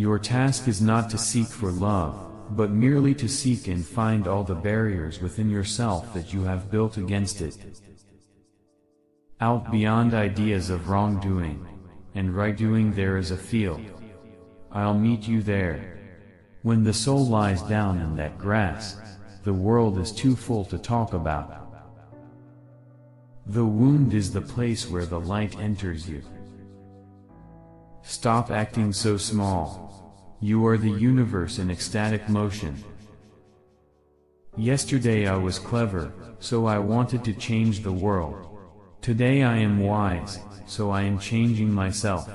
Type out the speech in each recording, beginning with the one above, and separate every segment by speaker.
Speaker 1: Your task is not to seek for love, but merely to seek and find all the barriers within yourself that you have built against it. Out beyond ideas of wrongdoing and right-doing there is a field. I'll meet you there. When the soul lies down in that grass, the world is too full to talk about. The wound is the place where the light enters you. Stop acting so small. You are the universe in ecstatic motion. Yesterday I was clever, so I wanted to change the world. Today I am wise, so I am changing myself.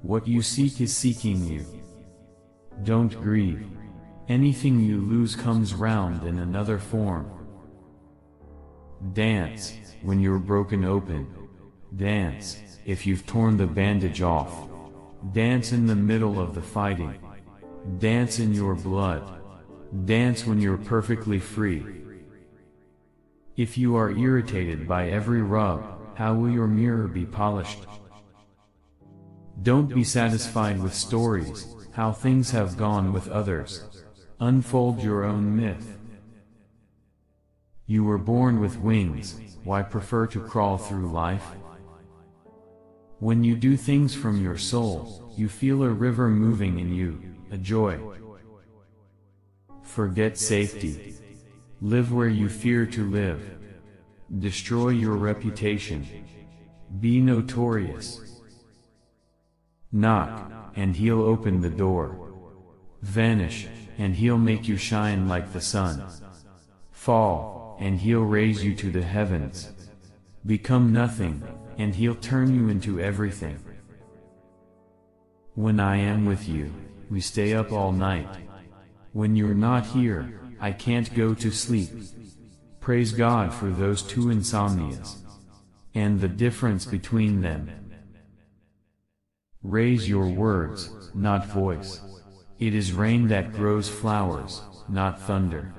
Speaker 1: What you seek is seeking you. Don't grieve. Anything you lose comes round in another form. Dance, when you're broken open. Dance, if you've torn the bandage off. Dance in the middle of the fighting. Dance in your blood. Dance when you're perfectly free. If you are irritated by every rub, how will your mirror be polished? Don't be satisfied with stories, how things have gone with others. Unfold your own myth. You were born with wings, why prefer to crawl through life? When you do things from your soul, you feel a river moving in you, a joy. Forget safety. Live where you fear to live. Destroy your reputation. Be notorious. Knock, and he'll open the door. Vanish, and he'll make you shine like the sun. Fall, and he'll raise you to the heavens. Become nothing, and he'll turn you into everything. When I am with you, we stay up all night. When you're not here, I can't go to sleep. Praise God for those two insomnias, and the difference between them. Raise your words, not voice. It is rain that grows flowers, not thunder.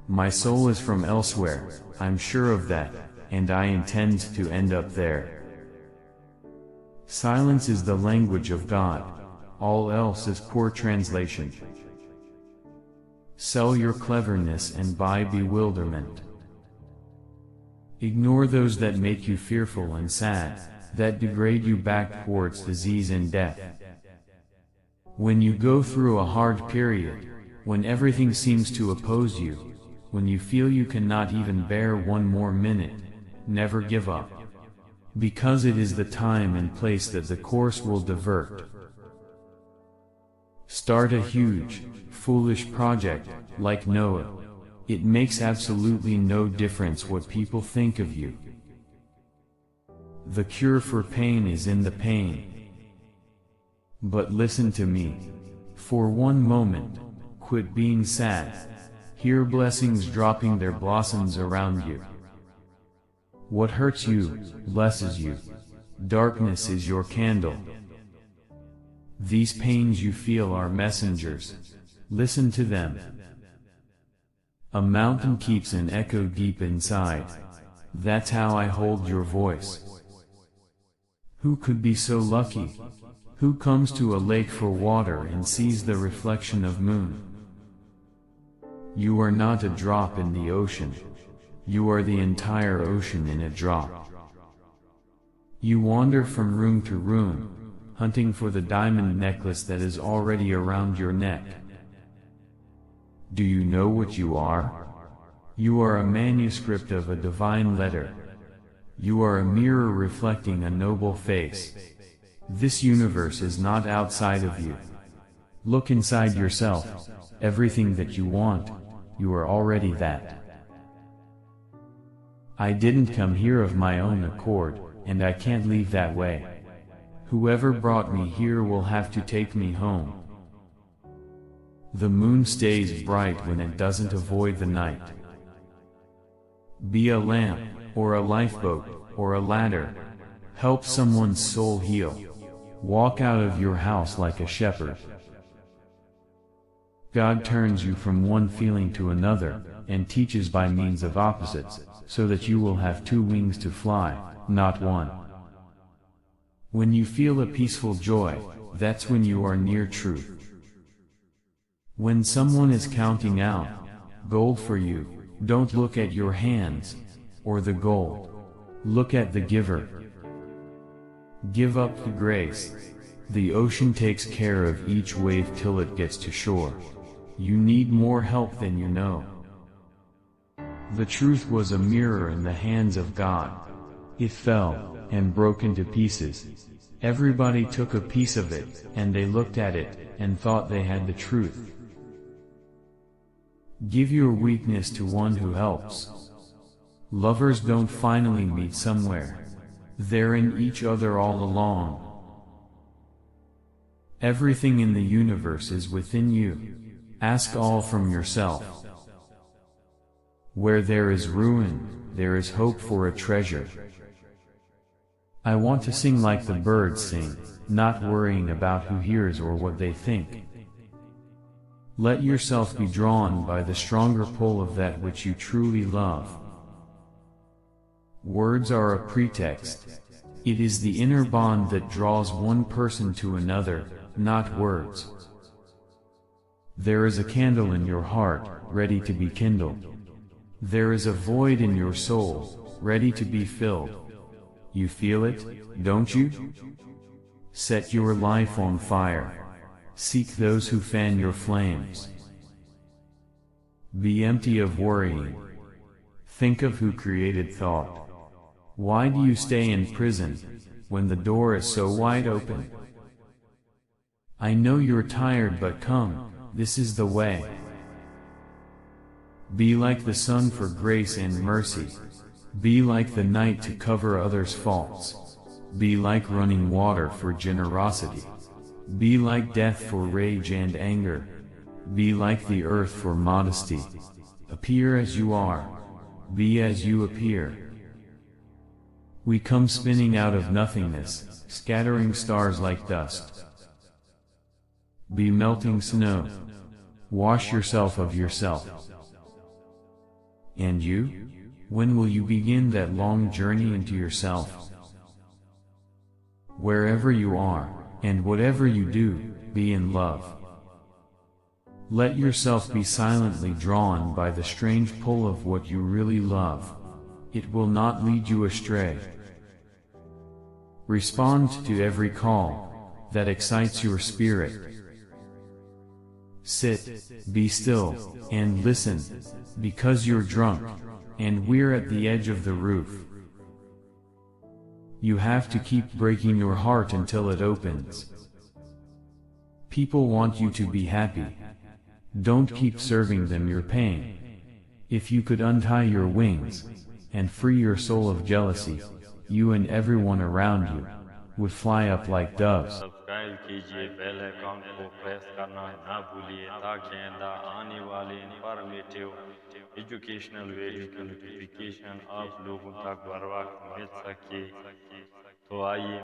Speaker 1: My soul is from elsewhere, I'm sure of that, and I intend to end up there. Silence is the language of God, all else is poor translation. Sell your cleverness and buy bewilderment. Ignore those that make you fearful and sad, that degrade you back towards disease and death. When you go through a hard period, when everything seems to oppose you, when you feel you cannot even bear one more minute, never give up. Because it is the time and place that the course will divert. Start a huge, foolish project, like Noah. It makes absolutely no difference what people think of you. The cure for pain is in the pain. But listen to me. For one moment, quit being sad. Hear blessings dropping their blossoms around you. What hurts you, blesses you. Darkness is your candle. These pains you feel are messengers. Listen to them. A mountain keeps an echo deep inside. That's how I hold your voice. Who could be so lucky? Who comes to a lake for water and sees the reflection of moon? You are not a drop in the ocean. You are the entire ocean in a drop. You wander from room to room, hunting for the diamond necklace that is already around your neck. Do you know what you are? You are a manuscript of a divine letter. You are a mirror reflecting a noble face. This universe is not outside of you. Look inside yourself. Everything that you want, you are already that. I didn't come here of my own accord, and I can't leave that way. Whoever brought me here will have to take me home. The moon stays bright when it doesn't avoid the night. Be a lamp, or a lifeboat, or a ladder. Help someone's soul heal. Walk out of your house like a shepherd. God turns you from one feeling to another, and teaches by means of opposites, so that you will have two wings to fly, not one. When you feel a peaceful joy, that's when you are near truth. When someone is counting out gold for you, don't look at your hands or the gold. Look at the giver. Give up the grace. The ocean takes care of each wave till it gets to shore. You need more help than you know. The truth was a mirror in the hands of God. It fell and broke into pieces. Everybody took a piece of it, and they looked at it and thought they had the truth. Give your weakness to one who helps. Lovers don't finally meet somewhere. They're in each other all along. Everything in the universe is within you. Ask all from yourself. Where there is ruin, there is hope for a treasure. I want to sing like the birds sing, not worrying about who hears or what they think. Let yourself be drawn by the stronger pull of that which you truly love. Words are a pretext. It is the inner bond that draws one person to another, not words. There is a candle in your heart, ready to be kindled. There is a void in your soul, ready to be filled. You feel it, don't you? Set your life on fire. Seek those who fan your flames. Be empty of worrying. Think of who created thought. Why do you stay in prison when the door is so wide open? I know you're tired, but come, this is the way. Be like the sun for grace and mercy. Be like the night to cover others' faults. Be like running water for generosity. Be like death for rage and anger. Be like the earth for modesty. Appear as you are. Be as you appear. We come spinning out of nothingness, scattering stars like dust. Be melting snow. Wash yourself of yourself. And you? When will you begin that long journey into yourself? Wherever you are, and whatever you do, be in love. Let yourself be silently drawn by the strange pull of what you really love. It will not lead you astray. Respond to every call that excites your spirit. Sit, be still, and listen, because you're drunk, and we're at the edge of the roof. You have to keep breaking your heart until it opens. People want you to be happy. Don't keep serving them your pain. If you could untie your wings and free your soul of jealousy, you and everyone around you would fly up like doves.
Speaker 2: Subscribe कीजिए, bell icon को press करना ना भूलिए ताकि आइंदा आने वाले informative educational video की नोटिफिकेशन आप लोगों तक बर वक्त मिल सके। तो आइए